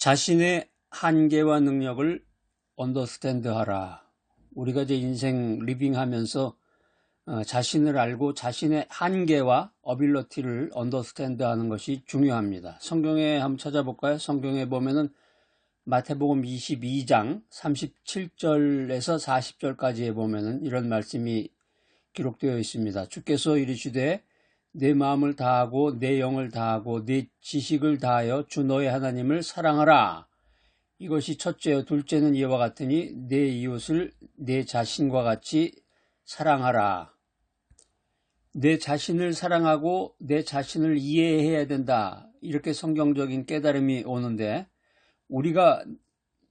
자신의 한계와 능력을 언더스탠드하라. 우리가 이제 인생 리빙하면서 자신을 알고 자신의 한계와 어빌러티를 언더스탠드하는 것이 중요합니다. 성경에 한번 찾아볼까요? 성경에 보면은 마태복음 22장 37절에서 40절까지에 보면은 이런 말씀이 기록되어 있습니다. 주께서 이르시되 내 마음을 다하고 내 영을 다하고 내 지식을 다하여 주 너의 하나님을 사랑하라. 이것이 첫째요. 둘째는 이와 같으니 내 이웃을 내 자신과 같이 사랑하라. 내 자신을 사랑하고 내 자신을 이해해야 된다. 이렇게 성경적인 깨달음이 오는데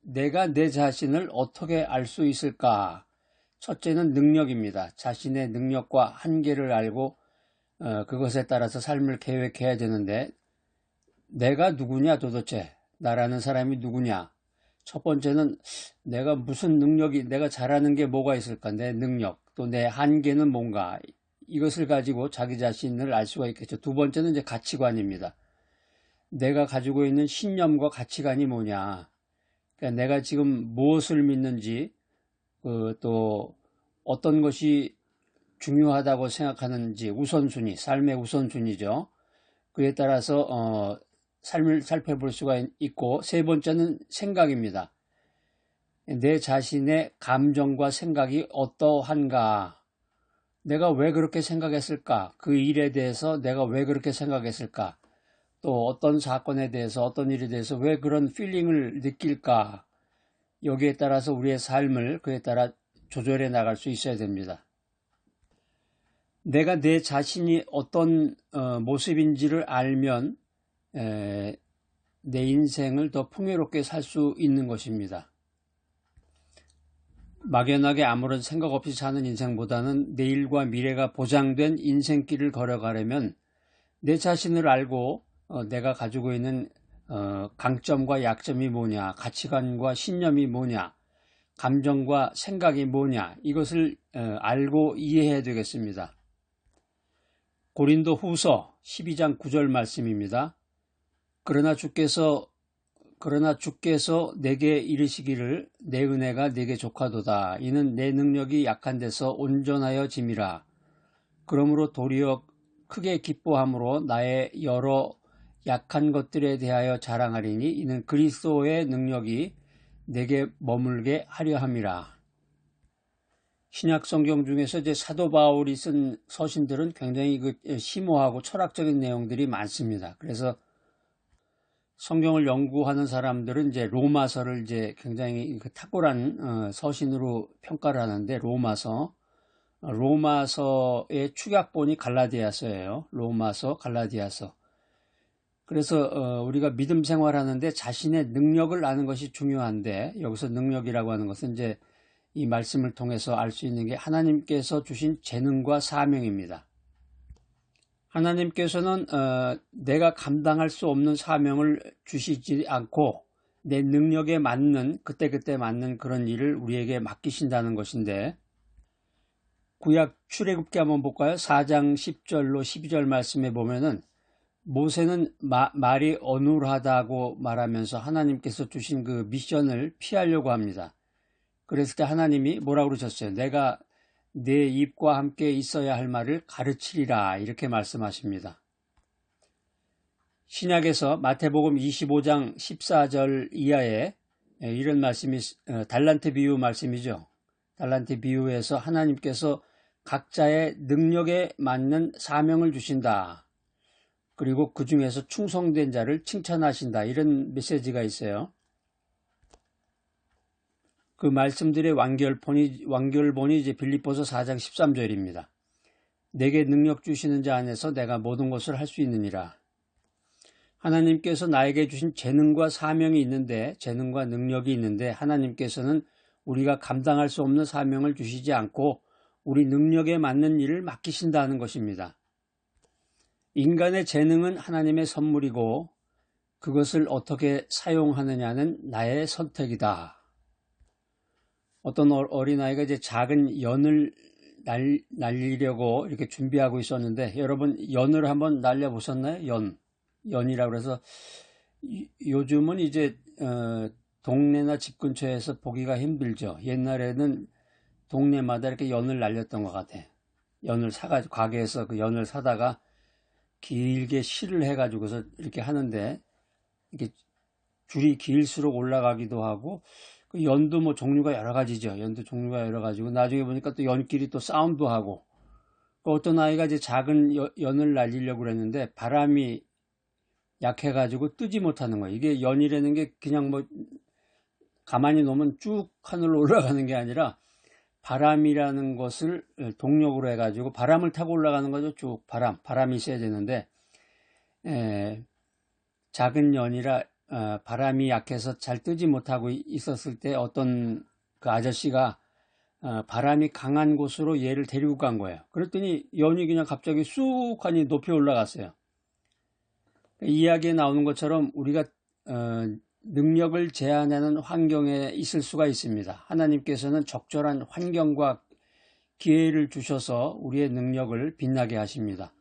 내가 내 자신을 어떻게 알 수 있을까? 첫째는 능력입니다. 자신의 능력과 한계를 알고 그것에 따라서 삶을 계획해야 되는데 내가 누구냐 도대체? 나라는 사람이 누구냐? 첫 번째는 내가 무슨 능력이, 내가 잘하는 게 뭐가 있을까? 내 능력, 또 내 한계는 뭔가? 이것을 가지고 자기 자신을 알 수가 있겠죠. 두 번째는 이제 가치관입니다. 내가 가지고 있는 신념과 가치관이 뭐냐? 그러니까 내가 지금 무엇을 믿는지, 또 어떤 것이 중요하다고 생각하는지 우선순위, 삶의 우선순위죠. 그에 따라서 삶을 살펴볼 수가 있고, 세 번째는 생각입니다. 내 자신의 감정과 생각이 어떠한가? 내가 왜 그렇게 생각했을까? 그 일에 대해서 내가 왜 그렇게 생각했을까? 또 어떤 사건에 대해서, 어떤 일에 대해서 왜 그런 필링을 느낄까? 여기에 따라서 우리의 삶을 그에 따라 조절해 나갈 수 있어야 됩니다. 내가 내 자신이 어떤 모습인지를 알면 내 인생을 더 풍요롭게 살 수 있는 것입니다. 막연하게 아무런 생각 없이 사는 인생보다는 내일과 미래가 보장된 인생길을 걸어가려면 내 자신을 알고 내가 가지고 있는 강점과 약점이 뭐냐, 가치관과 신념이 뭐냐, 감정과 생각이 뭐냐, 이것을 알고 이해해야 되겠습니다. 고린도 후서 12장 9절 말씀입니다. 그러나 주께서 내게 이르시기를 내 은혜가 내게 족하도다. 이는 내 능력이 약한 데서 온전하여 짐이라. 그러므로 도리어 크게 기뻐함으로 나의 여러 약한 것들에 대하여 자랑하리니 이는 그리스도의 능력이 내게 머물게 하려 함이라. 신약 성경 중에서 이제 사도 바울이 쓴 서신들은 굉장히 심오하고 철학적인 내용들이 많습니다. 그래서 성경을 연구하는 사람들은 이제 로마서를 이제 굉장히 탁월한 서신으로 평가를 하는데 로마서의 축약본이 갈라디아서예요. 로마서, 갈라디아서. 그래서 우리가 믿음 생활하는데 자신의 능력을 아는 것이 중요한데 여기서 능력이라고 하는 것은 이제 이 말씀을 통해서 알 수 있는 게 하나님께서 주신 재능과 사명입니다. 하나님께서는 내가 감당할 수 없는 사명을 주시지 않고 내 능력에 맞는 그때그때 맞는 그런 일을 우리에게 맡기신다는 것인데 구약 출애굽기 한번 볼까요? 4장 10절로 12절 말씀에 보면은 모세는 말이 어눌하다고 말하면서 하나님께서 주신 그 미션을 피하려고 합니다. 그랬을 때 하나님이 뭐라고 그러셨어요? 내가 내 입과 함께 있어야 할 말을 가르치리라 이렇게 말씀하십니다. 신약에서 마태복음 25장 14절 이하에 이런 말씀이 달란트 비유 말씀이죠. 달란트 비유에서 하나님께서 각자의 능력에 맞는 사명을 주신다. 그리고 그 중에서 충성된 자를 칭찬하신다. 이런 메시지가 있어요. 그 말씀들의 완결본이 이제 빌립보서 4장 13절입니다. 내게 능력 주시는 자 안에서 내가 모든 것을 할 수 있느니라. 하나님께서 나에게 주신 재능과 사명이 있는데, 재능과 능력이 있는데 하나님께서는 우리가 감당할 수 없는 사명을 주시지 않고 우리 능력에 맞는 일을 맡기신다는 것입니다. 인간의 재능은 하나님의 선물이고 그것을 어떻게 사용하느냐는 나의 선택이다. 어떤 어린아이가 이제 작은 연을 날리려고 이렇게 준비하고 있었는데 여러분 연을 한번 날려보셨나요? 연이라고 해서 요즘은 이제 동네나 집 근처에서 보기가 힘들죠. 옛날에는 동네마다 이렇게 연을 날렸던 것 같아. 연을 사가지고 가게에서 그 연을 사다가 길게 실을 해가지고서 이렇게 하는데, 이렇게 줄이 길수록 올라가기도 하고, 그 연도 뭐 종류가 여러 가지죠. 연도 종류가 여러 가지고, 나중에 보니까 또 연끼리 또 싸움도 하고, 그 어떤 아이가 이제 작은 연을 날리려고 그랬는데 바람이 약해가지고 뜨지 못하는 거예요. 이게 연이라는 게 그냥 뭐 가만히 놓으면 쭉 하늘로 올라가는 게 아니라 바람이라는 것을 동력으로 해가지고 바람을 타고 올라가는 거죠. 쭉 바람이 있어야 되는데, 작은 연이라 바람이 약해서 잘 뜨지 못하고 있었을 때 어떤 그 아저씨가 바람이 강한 곳으로 얘를 데리고 간 거예요. 그랬더니 연이 그냥 갑자기 쑥 하니 높이 올라갔어요. 이야기에 나오는 것처럼 우리가 능력을 제한하는 환경에 있을 수가 있습니다. 하나님께서는 적절한 환경과 기회를 주셔서 우리의 능력을 빛나게 하십니다.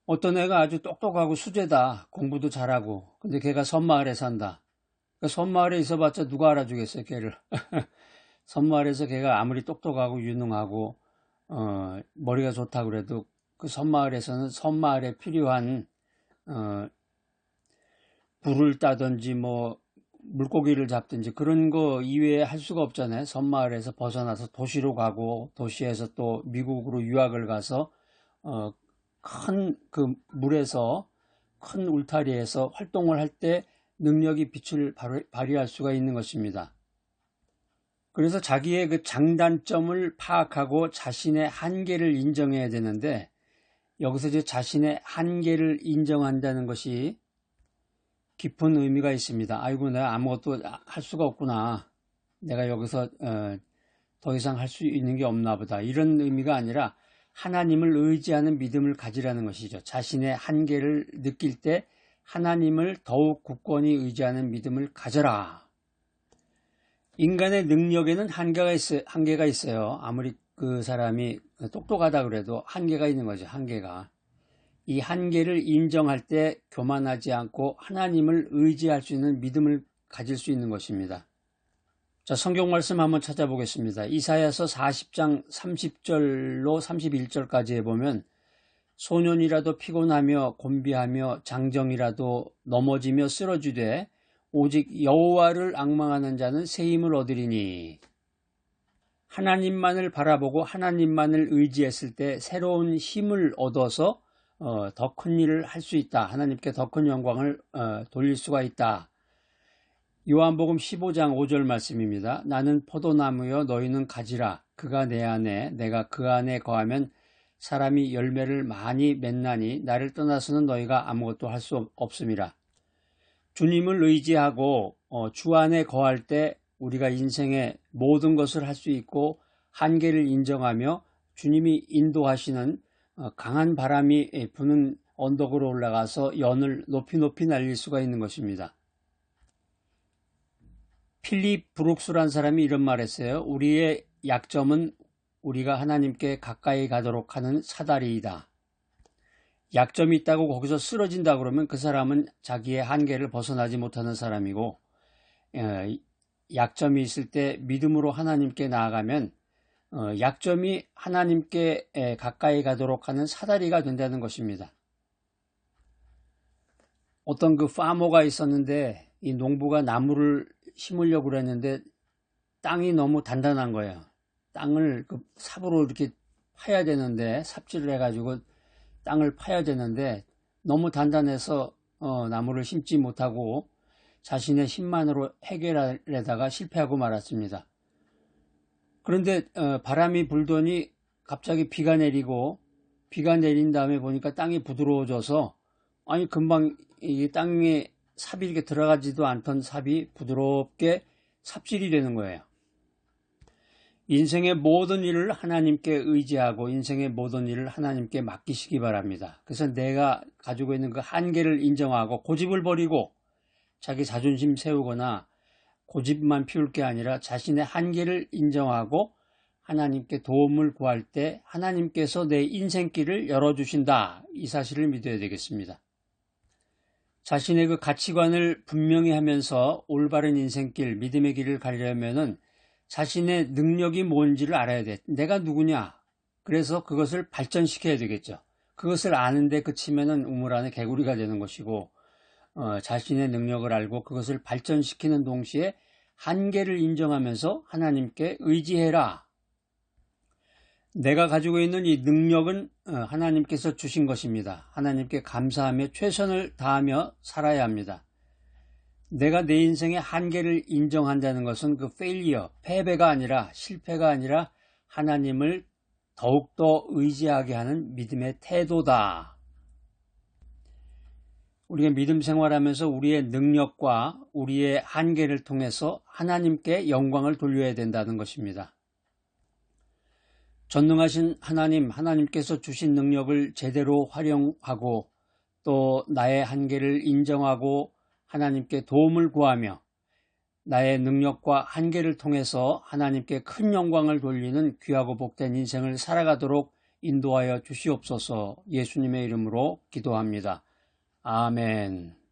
어떤 애가 아주 똑똑하고 수재다. 공부도 잘하고. 근데 걔가 섬마을에 산다. 그 섬마을에 있어봤자 누가 알아주겠어요, 걔를. 섬마을에서 걔가 아무리 똑똑하고 유능하고 머리가 좋다 그래도 그 섬마을에서는 섬마을에 필요한 불을 따든지 뭐 물고기를 잡든지 그런 거 이외에 할 수가 없잖아요. 섬마을에서 벗어나서 도시로 가고 도시에서 또 미국으로 유학을 가서 큰 그 물에서 큰 울타리에서 활동을 할 때 능력이 빛을 발휘할 수가 있는 것입니다. 그래서 자기의 그 장단점을 파악하고 자신의 한계를 인정해야 되는데, 여기서 이제 자신의 한계를 인정한다는 것이 깊은 의미가 있습니다. 아이고, 내가 아무것도 할 수가 없구나. 내가 여기서 더 이상 할 수 있는 게 없나 보다. 이런 의미가 아니라 하나님을 의지하는 믿음을 가지라는 것이죠. 자신의 한계를 느낄 때 하나님을 더욱 굳건히 의지하는 믿음을 가져라. 인간의 능력에는 한계가 있어요. 아무리 그 사람이 똑똑하다 그래도 한계가 있는 거죠. 한계가. 이 한계를 인정할 때 교만하지 않고 하나님을 의지할 수 있는 믿음을 가질 수 있는 것입니다. 자, 성경 말씀 한번 찾아보겠습니다. 이사야서 40장 30절로 31절까지에 보면, 소년이라도 피곤하며 곤비하며 장정이라도 넘어지며 쓰러지되 오직 여호와를 앙망하는 자는 새 힘을 얻으리니, 하나님만을 바라보고 하나님만을 의지했을 때 새로운 힘을 얻어서 더 큰 일을 할 수 있다. 하나님께 더 큰 영광을 돌릴 수가 있다. 요한복음 15장 5절 말씀입니다. 나는 포도나무여 너희는 가지라. 그가 내 안에 내가 그 안에 거하면 사람이 열매를 많이 맺나니 나를 떠나서는 너희가 아무것도 할 수 없음이라. 주님을 의지하고 주 안에 거할 때 우리가 인생의 모든 것을 할 수 있고 한계를 인정하며 주님이 인도하시는 강한 바람이 부는 언덕으로 올라가서 연을 높이 날릴 수가 있는 것입니다. 필립 브룩스란 사람이 이런 말 했어요. 우리의 약점은 우리가 하나님께 가까이 가도록 하는 사다리이다. 약점이 있다고 거기서 쓰러진다 그러면 그 사람은 자기의 한계를 벗어나지 못하는 사람이고, 약점이 있을 때 믿음으로 하나님께 나아가면 약점이 하나님께 가까이 가도록 하는 사다리가 된다는 것입니다. 어떤 그 파머가 있었는데 이 농부가 나무를 심으려고 그랬는데 땅이 너무 단단한 거예요. 땅을 그 삽으로 이렇게 파야 되는데, 삽질을 해가지고 땅을 파야 되는데 너무 단단해서 나무를 심지 못하고 자신의 힘만으로 해결하려다가 실패하고 말았습니다. 그런데 바람이 불더니 갑자기 비가 내린 다음에 보니까 땅이 부드러워져서, 아니 금방 이 땅에 삽이 이렇게 들어가지도 않던 삽이 부드럽게 삽질이 되는 거예요. 인생의 모든 일을 하나님께 의지하고 인생의 모든 일을 하나님께 맡기시기 바랍니다. 그래서 내가 가지고 있는 그 한계를 인정하고 고집을 버리고 자기 자존심 세우거나 고집만 피울 게 아니라 자신의 한계를 인정하고 하나님께 도움을 구할 때 하나님께서 내 인생길을 열어주신다. 이 사실을 믿어야 되겠습니다. 자신의 그 가치관을 분명히 하면서 올바른 인생길, 믿음의 길을 가려면은 자신의 능력이 뭔지를 알아야 돼. 내가 누구냐? 그래서 그것을 발전시켜야 되겠죠. 그것을 아는데 그치면은 우물 안에 개구리가 되는 것이고, 자신의 능력을 알고 그것을 발전시키는 동시에 한계를 인정하면서 하나님께 의지해라. 내가 가지고 있는 이 능력은 하나님께서 주신 것입니다. 하나님께 감사하며 최선을 다하며 살아야 합니다. 내가 내 인생의 한계를 인정한다는 것은 그 failure, 패배가 아니라 실패가 아니라 하나님을 더욱더 의지하게 하는 믿음의 태도다. 우리가 믿음 생활하면서 우리의 능력과 우리의 한계를 통해서 하나님께 영광을 돌려야 된다는 것입니다. 전능하신 하나님께서 주신 능력을 제대로 활용하고 또 나의 한계를 인정하고 하나님께 도움을 구하며 나의 능력과 한계를 통해서 하나님께 큰 영광을 돌리는 귀하고 복된 인생을 살아가도록 인도하여 주시옵소서. 예수님의 이름으로 기도합니다. 아멘.